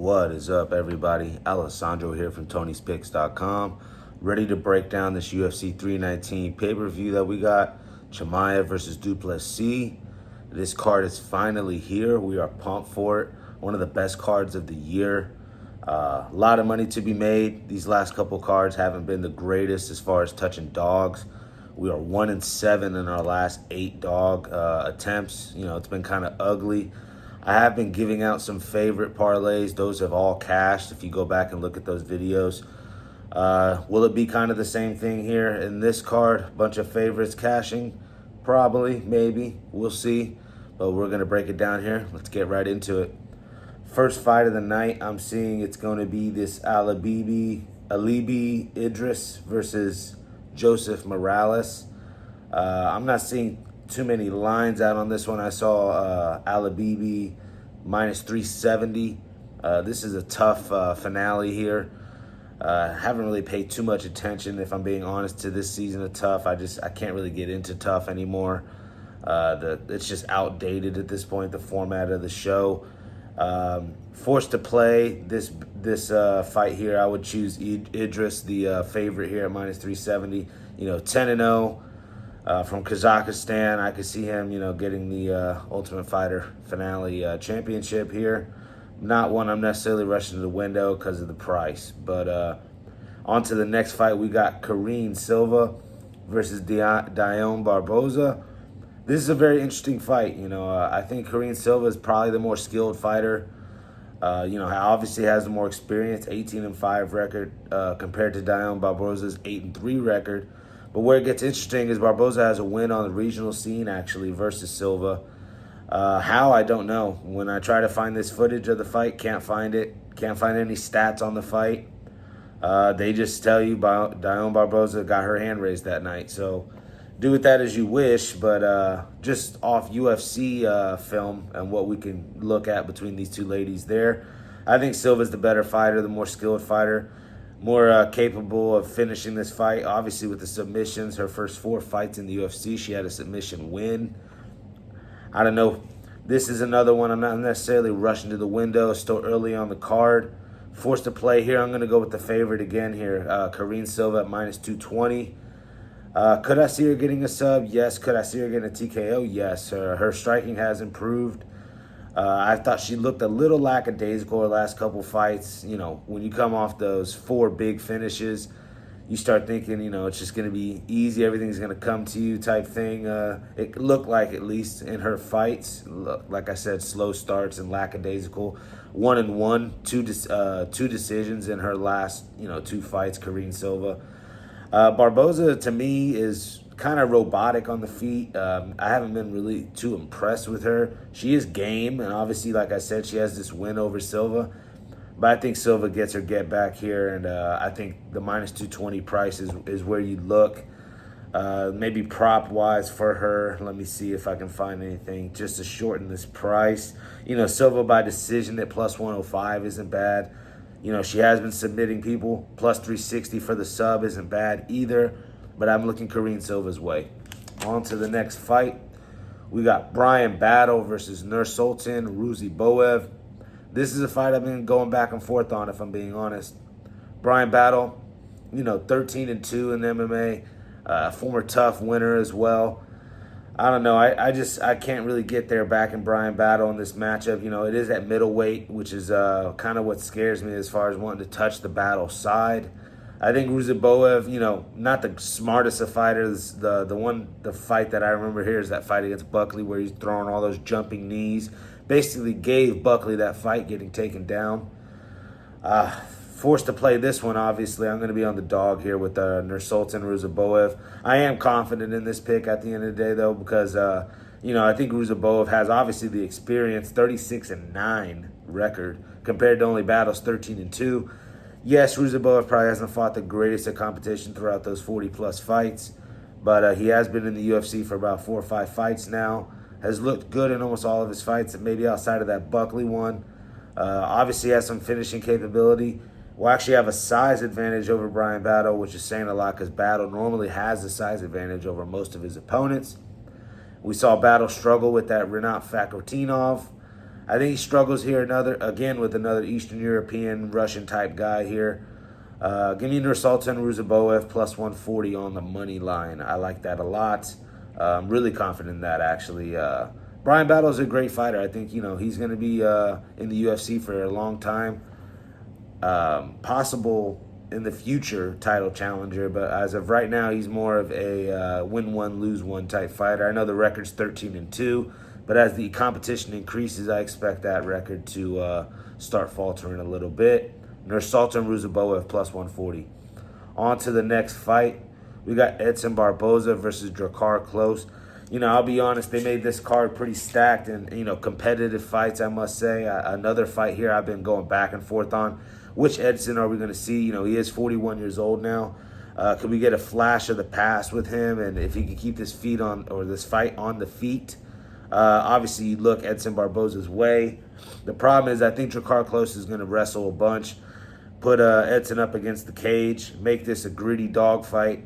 What is up, everybody? Alessandro here from Tony'sPicks.com, ready to break down this UFC 319 pay-per-view that we got. Chimaev versus Plessis. This card is finally here. We are pumped for it. One of the best cards of the year. A lot of money to be made. These last couple cards haven't been the greatest as far as touching dogs. We are 1-7 in our last 8 dog attempts. You know, it's been kind of ugly. I have been giving out some favorite parlays. Those have all cashed if you go back and look at those videos. Will it be kind of the same thing here in this card? Bunch of favorites cashing? Probably, maybe. We'll see. But we're going to break it down here. Let's get right into it. First fight of the night, I'm seeing it's going to be this Alibi Idiris versus Joseph Morales. I'm not seeing too many lines out on this one. I saw Alibi minus 370. This is a tough finale here. Haven't really paid too much attention, if I'm being honest, to this season of Tough. I can't really get into Tough anymore. It's just outdated at this point, the format of the show. Forced to play this fight here, I would choose Idiris, the favorite here at minus 370. 10-0. From Kazakhstan, I could see him, getting the Ultimate Fighter finale championship here. Not one I'm necessarily rushing to the window because of the price. But on to the next fight, we got Karine Silva versus Dione Barboza. This is a very interesting fight. I think Karine Silva is probably the more skilled fighter. Obviously has the more experience, 18-5 record compared to Dione Barboza's 8-3 record. But where it gets interesting is Barboza has a win on the regional scene, actually, versus Silva. How, I don't know. When I try to find this footage of the fight, can't find it. Can't find any stats on the fight. They just tell you Dione Barboza got her hand raised that night. So do with that as you wish. But just off UFC film and what we can look at between these two ladies there, I think Silva's the better fighter, the more skilled fighter. More capable of finishing this fight. Obviously, with the submissions, her first 4 fights in the UFC, she had a submission win. I don't know. This is another one I'm not necessarily rushing to the window. Still early on the card. Forced to play here. I'm going to go with the favorite again here. Karine Silva at minus 220. Could I see her getting a sub? Yes. Could I see her getting a TKO? Yes. Her striking has improved. I thought she looked a little lackadaisical her last couple fights. When you come off those 4 big finishes, you start thinking, it's just going to be easy. Everything's going to come to you type thing. It looked like, at least in her fights, like I said, slow starts and lackadaisical. 1-1, two decisions in her last, 2 fights, Karine Silva. Barboza, to me, is kind of robotic on the feet. I haven't been really too impressed with her. She is game, and obviously, like I said, she has this win over Silva. But I think Silva gets her get back here, and I think the minus 220 price is where you look. Maybe prop-wise for her. Let me see if I can find anything just to shorten this price. Silva by decision at plus 105 isn't bad. She has been submitting people. Plus 360 for the sub isn't bad either. But I'm looking Karine Silva's way. On to the next fight. We got Bryan Battle versus Nursulton, Ruziboev. This is a fight I've been going back and forth on, if I'm being honest. Bryan Battle, 13-2 in MMA. Former Tough winner as well. I don't know. I can't really get there back in Bryan Battle in this matchup. It is at middleweight, which is kind of what scares me as far as wanting to touch the Battle side. I think Ruziboev, not the smartest of fighters. The fight that I remember here is that fight against Buckley where he's throwing all those jumping knees. Basically gave Buckley that fight, getting taken down. Forced to play this one, obviously. I'm going to be on the dog here with Nursulton, Ruziboev. I am confident in this pick at the end of the day, though, because, I think Ruziboev has obviously the experience, 36-9 record, compared to only Battle's 13-2. Yes, Ruziboev probably hasn't fought the greatest of competition throughout those 40-plus fights, but he has been in the UFC for about 4 or 5 fights now. Has looked good in almost all of his fights, maybe outside of that Buckley one. Obviously has some finishing capability. Will actually have a size advantage over Bryan Battle, which is saying a lot because Battle normally has a size advantage over most of his opponents. We saw Battle struggle with that Rinat Fakhretdinov. I think he struggles here with another Eastern European, Russian type guy here. Give me Nursulton, Ruziboev, plus 140 on the money line. I like that a lot. I'm really confident in that, actually. Bryan Battle's a great fighter. I think, he's going to be in the UFC for a long time. Possible in the future title challenger, but as of right now, he's more of a win one, lose one type fighter. I know the record's 13-2, but as the competition increases, I expect that record to start faltering a little bit. Nursulton, Ruziboev, plus 140. On to the next fight. We got Edson Barboza versus Drakkar Klose. I'll be honest, they made this card pretty stacked and, competitive fights, I must say. Another fight here I've been going back and forth on. Which Edson are we going to see? He is 41 years old now. Could we get a flash of the past with him? And if he can keep this fight on the feet, obviously you look Edson Barboza's way. The problem is I think Drakkar Klose is going to wrestle a bunch, put Edson up against the cage, make this a gritty dogfight.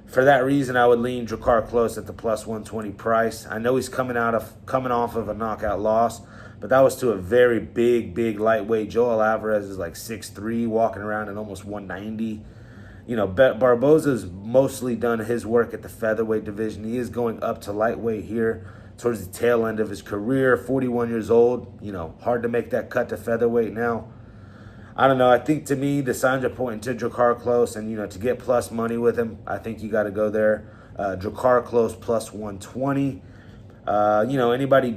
For that reason, I would lean Drakkar Klose at the plus 120 price. I know he's coming off of a knockout loss, but that was to a very big lightweight. Joel Alvarez is like 6'3", walking around at almost 190. Barboza's mostly done his work at the featherweight division. He is going up to lightweight here towards the tail end of his career. 41 years old. Hard to make that cut to featherweight now. I don't know. I think to me, the signs are pointing to Drakkar Klose, and to get plus money with him, I think you got to go there. Drakkar Klose plus 120. Anybody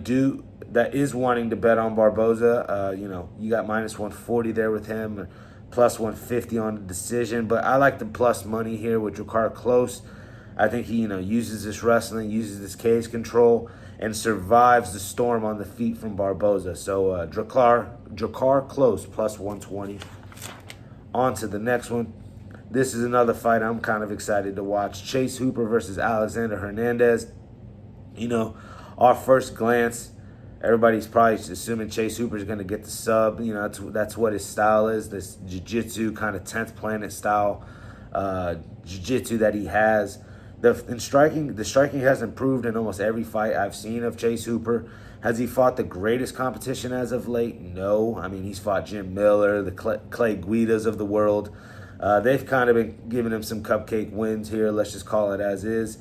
that is wanting to bet on Barboza, you got minus 140 there with him, plus 150 on the decision. But I like the plus money here with Drakkar Klose. I think he, uses this wrestling, uses this cage control, and survives the storm on the feet from Barboza. So Drakkar Klose plus 120. On to the next one. This is another fight I'm kind of excited to watch. Chase Hooper versus Alexander Hernandez. Our first glance, everybody's probably assuming Chase Hooper is going to get the sub. That's what his style is, this jiu-jitsu kind of 10th planet style jiu-jitsu that he has. The striking has improved in almost every fight I've seen of Chase Hooper. Has he fought the greatest competition as of late? No. I mean, he's fought Jim Miller, the Clay Guidas of the world. They've kind of been giving him some cupcake wins here. Let's just call it as is.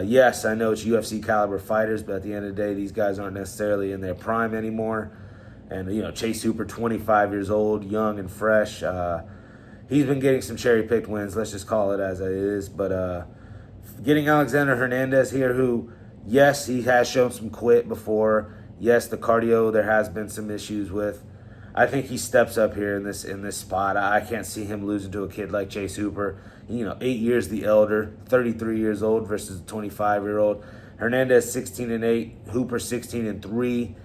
Yes, I know it's UFC caliber fighters, but at the end of the day, these guys aren't necessarily in their prime anymore. And, Chase Hooper, 25 years old, young and fresh. He's been getting some cherry-picked wins. Let's just call it as it is. But getting Alexander Hernandez here, who, yes, he has shown some quit before. Yes, the cardio there has been some issues with. I think he steps up here in this spot. I can't see him losing to a kid like Chase Hooper. 8 years the elder, 33 years old versus a 25-year-old. Hernandez 16-8, Hooper 16-3.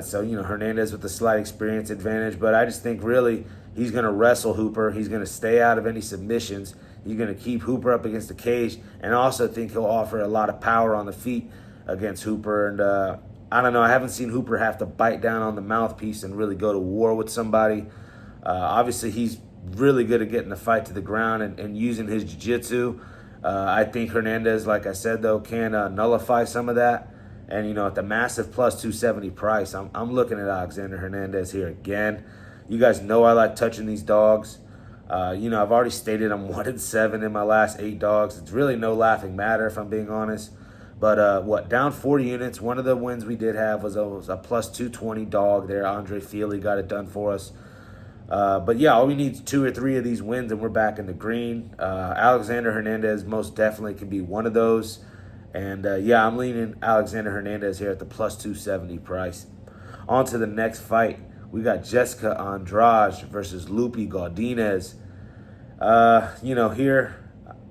So Hernandez with the slight experience advantage, but I just think really he's going to wrestle Hooper. He's going to stay out of any submissions. He's going to keep Hooper up against the cage, and I also think he'll offer a lot of power on the feet against Hooper. And I don't know. I haven't seen Hooper have to bite down on the mouthpiece and really go to war with somebody. Obviously, he's really good at getting the fight to the ground and using his jiu-jitsu. I think Hernandez, like I said, though, can nullify some of that. And, at the massive plus 270 price, I'm looking at Alexander Hernandez here again. You guys know I like touching these dogs. I've already stated I'm 1-7 in my last 8 dogs. It's really no laughing matter, if I'm being honest. But down 40 units. One of the wins we did have was a plus 220 dog there. Andre Feely got it done for us. But yeah, all we need is 2 or 3 of these wins and we're back in the green. Alexander Hernandez most definitely can be one of those. And yeah, I'm leaning Alexander Hernandez here at the plus 270 price. On to the next fight. We got Jessica Andrade versus Loopy Godínez. Here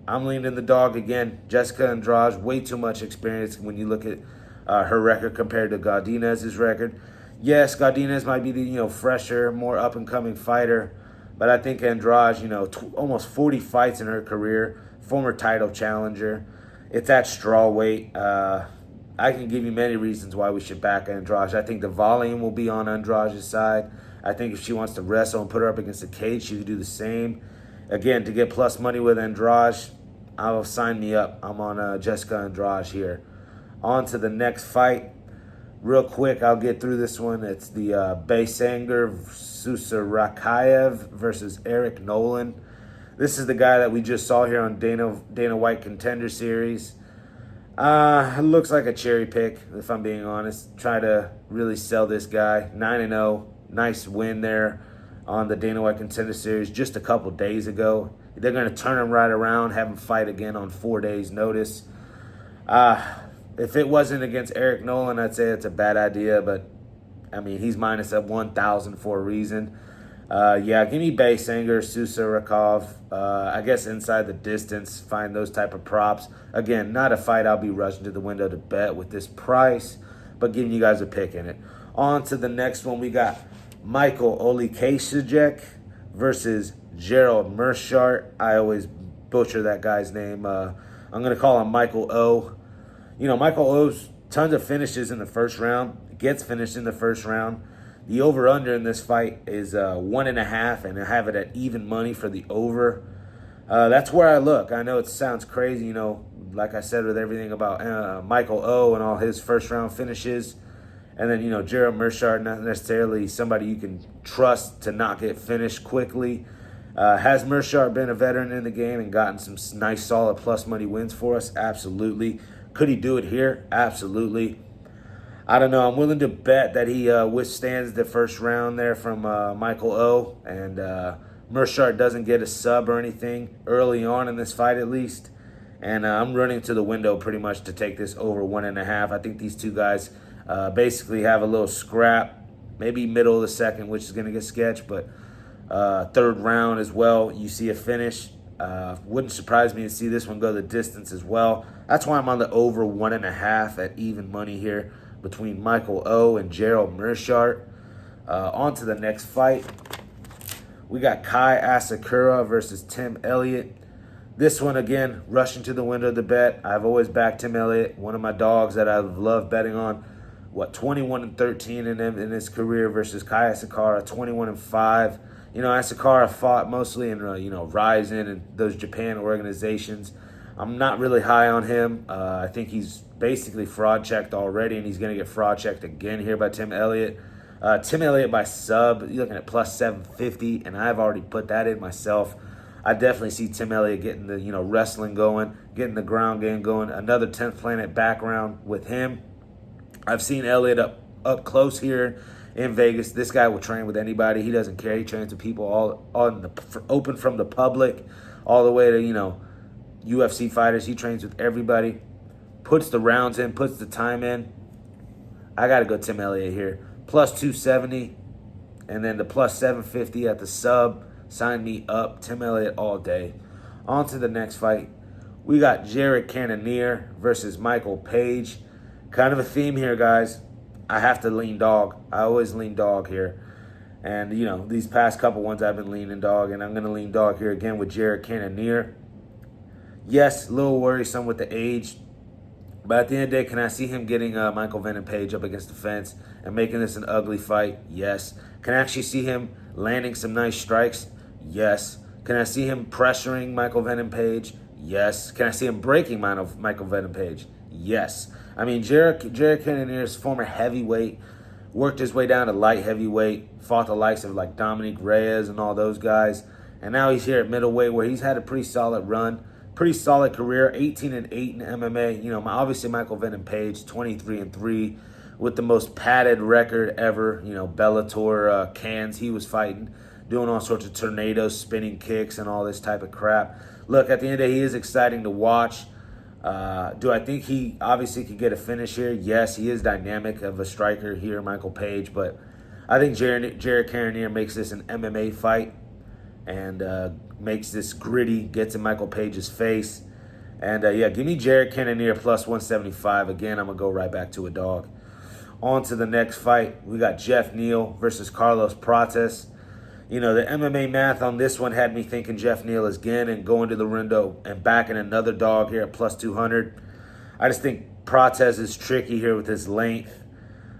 I'm leaning the dog again. Jessica Andrade, way too much experience when you look at her record compared to Godínez's record. Yes, Godínez might be the fresher, more up-and-coming fighter, but I think Andrade, almost 40 fights in her career, former title challenger. It's at straw weight. I can give you many reasons why we should back Andrade. I think the volume will be on Andrade's side. I think if she wants to wrestle and put her up against the cage, she could do the same. Again, to get plus money with Andrade, sign me up. I'm on Jessica Andrade here. On to the next fight. Real quick, I'll get through this one. It's the Baysangur Susurkaev versus Eric Nolan. This is the guy that we just saw here on Dana White Contender Series. It looks like a cherry pick, if I'm being honest. Try to really sell this guy. 9-0. Nice win there on the Dana White Contender Series just a couple days ago. They're going to turn him right around, have him fight again on 4 days' notice. If it wasn't against Eric Nolan, I'd say it's a bad idea. But, I mean, he's minus at 1,000 for a reason. Yeah, give me Baysangur, Susurkaev. I guess inside the distance, find those type of props. Again, not a fight I'll be rushing to the window to bet with this price, but giving you guys a pick in it. On to the next one. We got Michal Oleksiejczuk versus Gerald Meerschaert. I always butcher that guy's name. I'm going to call him Michael O. You know, Michael O's tons of finishes in the first round. Gets finished in the first round. The over-under in this fight is 1.5, and I have it at even money for the over. That's where I look. I know it sounds crazy, you know, like I said with everything about Michael O and all his first-round finishes. And then, you know, Gerald Meerschaert, not necessarily somebody you can trust to not get finished quickly. Has Meerschaert been a veteran in the game and gotten some nice, solid plus money wins for us? Absolutely. Could he do it here? Absolutely. I don't know. I'm willing to bet that he withstands the first round there from Michael O. And Meerschaert doesn't get a sub or anything early on in this fight at least. And I'm running to the window pretty much to take this over 1.5. I think these two guys basically have a little scrap. Maybe middle of the second, which is going to get sketched. But third round as well, you see a finish. Wouldn't surprise me to see this one go the distance as well. That's why I'm on the over 1.5 at even money here between Michael O and Gerald Meerschaert. On to the next fight. We got Kai Asakura versus Tim Elliott. This one, again, rushing to the window to bet. I've always backed Tim Elliott, one of my dogs that I've loved betting on. 21-13 in his career versus Kai Asakura, 21-5. You know, Asakura fought mostly in, Ryzen and those Japan organizations. I'm not really high on him. I think he's basically fraud checked already, and he's going to get fraud checked again here by Tim Elliott. Tim Elliott by sub, you're looking at plus 750, and I've already put that in myself. I definitely see Tim Elliott getting the wrestling going, getting the ground game going. Another 10th Planet background with him. I've seen Elliott up close here in Vegas. This guy will train with anybody. He doesn't care. He trains with people all on the open from the public all the way to UFC fighters. He trains with everybody. Puts the rounds in. Puts the time in. I got to go Tim Elliott here. Plus 270. And then the plus 750 at the sub. Sign me up. Tim Elliott all day. On to the next fight. We got Jared Cannonier versus Michael Page. Kind of a theme here, guys. I have to lean dog. I always lean dog here. And, these past couple ones I've been leaning dog. And I'm going to lean dog here again with Jared Cannonier. Yes, a little worrisome with the age. But at the end of the day, can I see him getting Michael Venom Page up against the fence and making this an ugly fight? Yes. Can I actually see him landing some nice strikes? Yes. Can I see him pressuring Michael Venom Page? Yes. Can I see him breaking Michael Venom Page? Yes. I mean, Jared Cannonier is former heavyweight, worked his way down to light heavyweight, fought the likes of like Dominic Reyes and all those guys. And now he's here at middleweight where he's had a pretty solid run, pretty solid career, 18-8 in MMA. Obviously Michael Venom Page, 23-3 with the most padded record ever. Bellator cans he was fighting, doing all sorts of tornadoes, spinning kicks, and all this type of crap. Look, at the end of the day, he is exciting to watch. Do I think he obviously could get a finish here? Yes, he is dynamic of a striker here, Michael Page. But I think Jared Cannonier makes this an MMA fight and makes this gritty, gets in Michael Page's face. And, give me Jared Cannonier plus 175. Again, I'm going to go right back to a dog. On to the next fight. We got Geoff Neal versus Carlos Prates. The MMA math on this one had me thinking Geoff Neal again and going to the window and backing another dog here at plus 200. I just think Prates is tricky here with his length.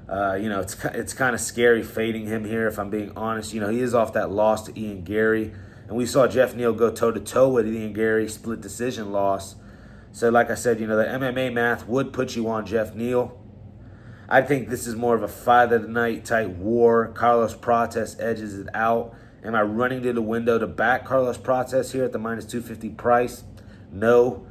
It's kind of scary fading him here, if I'm being honest. He is off that loss to Ian Gary. And we saw Geoff Neal go toe-to-toe with Ian Gary, split decision loss. So like I said, the MMA math would put you on Geoff Neal. I think this is more of a fight of the night type war. Carlos Prates edges it out. Am I running to the window to back Carlos Prates here at the minus 250 price? No.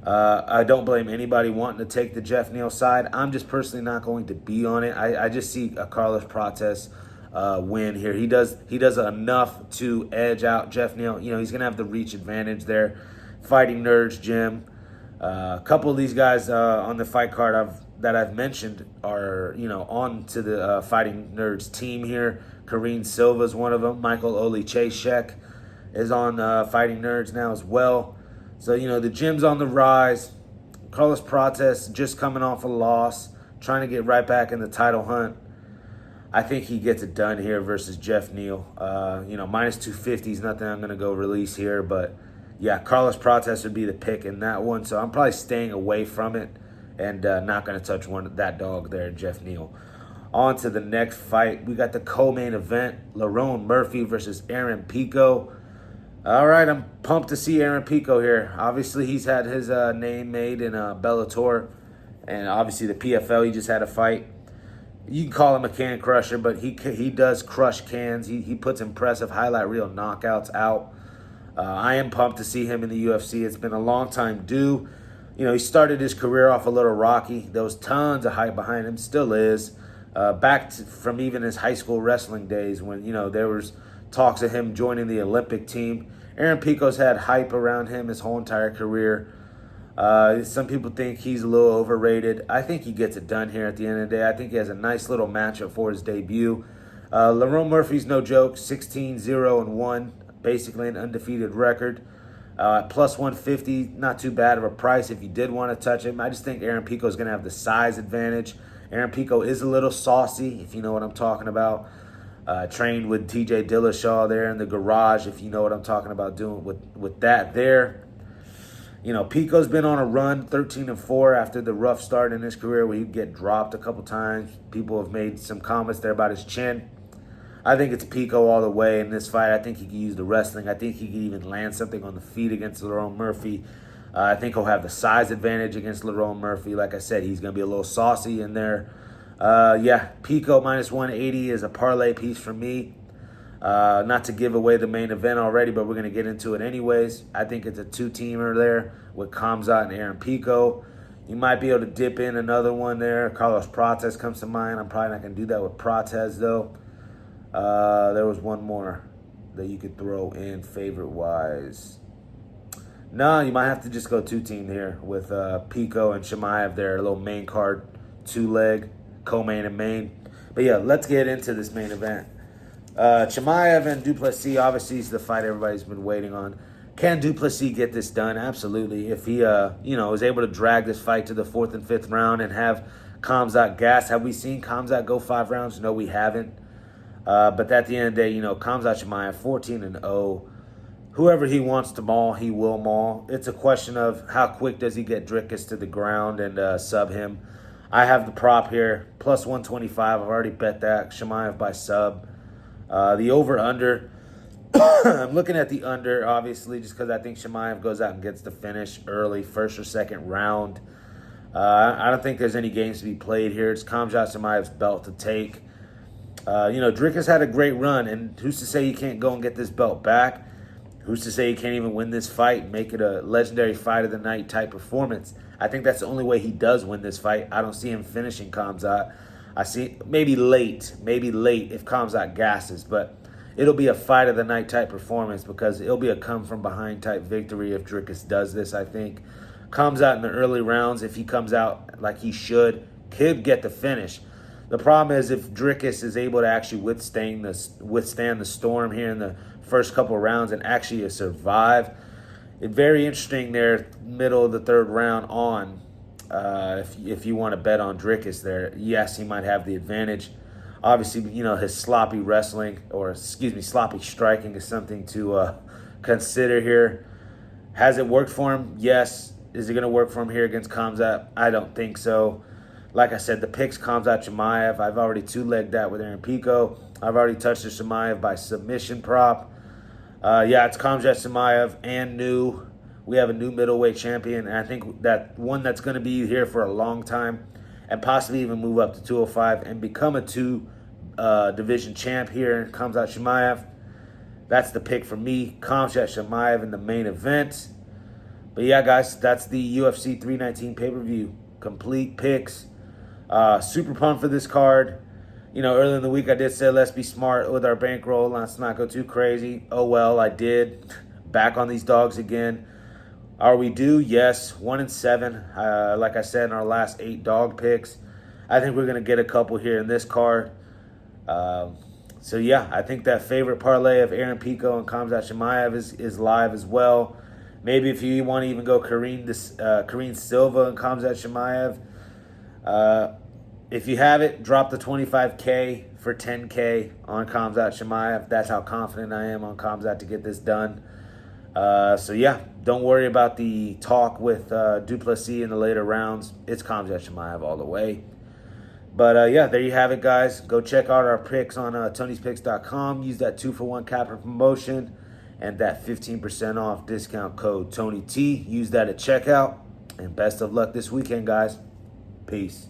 I don't blame anybody wanting to take the Geoff Neal side. I'm just personally not going to be on it. I just see a Carlos Prates win here. He does enough to edge out Geoff Neal. You know, he's going to have the reach advantage there. Fighting Nerds Gym. A couple of these guys on the fight card that I've mentioned are, you know, on to the Fighting Nerds team here. Karine Silva is one of them. Michal Oleksiejczuk is on Fighting Nerds now as well. So, you know, the gym's on the rise. Carlos Prates just coming off a loss, trying to get right back in the title hunt. I think he gets it done here versus Geoff Neal. You know, minus 250 is nothing I'm going to go release here. But, yeah, Carlos Prates would be the pick in that one. So I'm probably staying away from it and not going to touch that dog there, Geoff Neal. On to the next fight. We got the co-main event, Lerone Murphy versus Aaron Pico. All right, I'm pumped to see Aaron Pico here. Obviously, he's had his name made in Bellator, and obviously the PFL, he just had a fight. You can call him a can crusher, but he does crush cans. He puts impressive highlight reel knockouts out. I am pumped to see him in the UFC. It's been a long time due. You know, he started his career off a little rocky. There was tons of hype behind him, still is. From even his high school wrestling days when, you know, there was talks of him joining the Olympic team. Aaron Pico's had hype around him his whole entire career. Some people think he's a little overrated. I think he gets it done here at the end of the day. I think he has a nice little matchup for his debut. Lerone Murphy's no joke, 16-0-1, basically an undefeated record. Plus 150, not too bad of a price if you did want to touch him. I just think Aaron Pico's going to have the size advantage. Aaron Pico is a little saucy, if you know what I'm talking about. Trained with TJ Dillashaw there in the garage, if you know what I'm talking about, doing with that there. You know, Pico's been on a run, 13-4 after the rough start in his career where he'd get dropped a couple times. People have made some comments there about his chin. I think it's Pico all the way in this fight. I think he can use the wrestling. I think he can even land something on the feet against Lerone Murphy. I think he'll have the size advantage against Lerone Murphy. Like I said, he's going to be a little saucy in there. Yeah, Pico minus 180 is a parlay piece for me. Not to give away the main event already, but we're going to get into it anyways. I think it's a two-teamer there with Khamzat and Aaron Pico. You might be able to dip in another one there. Carlos Prates comes to mind. I'm probably not going to do that with Prates, though. There was one more that you could throw in favorite-wise. No, you might have to just go two-team here with Pico and Chimaev there, a little main card, two-leg, co-main and main. But yeah, let's get into this main event. Chimaev and Duplessis, obviously, is the fight everybody's been waiting on. Can Duplessis get this done? Absolutely. If he, is able to drag this fight to the 4th and 5th round and have Khamzat gas. Have we seen Khamzat go 5 rounds? No, we haven't. But at the end of the day, Khamzat Chimaev, 14-0. Whoever he wants to maul, he will maul. It's a question of how quick does he get Drickus to the ground and sub him. I have the prop here, plus 125. I've already bet that. Chimaev by sub. The over-under, I'm looking at the under, obviously, just because I think Chimaev goes out and gets the finish early, first or second round. I don't think there's any games to be played here. It's Khamzat Chimaev's belt to take. Drickus had a great run, and who's to say he can't go and get this belt back? Who's to say he can't even win this fight and make it a legendary fight of the night type performance? I think that's the only way he does win this fight. I don't see him finishing Khamzat. I see maybe late if Khamzat gasses, but it'll be a fight of the night type performance because it'll be a come from behind type victory if Drickus does this, I think. Khamzat in the early rounds, if he comes out like he should, could get the finish. The problem is if Drickus is able to actually withstand the storm here in the first couple of rounds and actually survive. It's very interesting there, middle of the 3rd round on. If you want to bet on Drickus there, yes, he might have the advantage. Obviously, his sloppy sloppy striking is something to consider here. Has it worked for him? Yes. Is it going to work for him here against Khamzat? I don't think so. Like I said, the pick's Khamzat Chimaev. I've already two-legged that with Aaron Pico. I've already touched the Chimaev by submission prop. It's Khamzat Chimaev and new. We have a new middleweight champion, and I think that one that's going to be here for a long time. and possibly even move up to 205 and become a division champ here in Khamzat Chimaev. That's the pick for me. Khamzat Chimaev in the main event. But yeah, guys, that's the UFC 319 pay-per-view. Complete picks. Super pumped for this card. You know, earlier in the week I did say let's be smart with our bankroll. Let's not go too crazy. Oh well, I did. Back on these dogs again. Are we due? Yes. 1-7. Like I said in our last 8 dog picks. I think we're going to get a couple here in this card. So yeah, I think that favorite parlay of Aaron Pico and Khamzat Chimaev is live as well. Maybe if you want to even go Karine Silva and Khamzat Chimaev. If you have it, drop the $25K for $10K on Khamzat Chimaev. That's how confident I am on Khamzat to get this done. So yeah, don't worry about the talk with Du Plessis in the later rounds. It's Khamzat Chimaev all the way. But yeah, there you have it, guys. Go check out our picks on Tony'sPicks.com. Use that 2-for-1 capper promotion and that 15% off discount code TonyT. Use that at checkout. And best of luck this weekend, guys. Peace.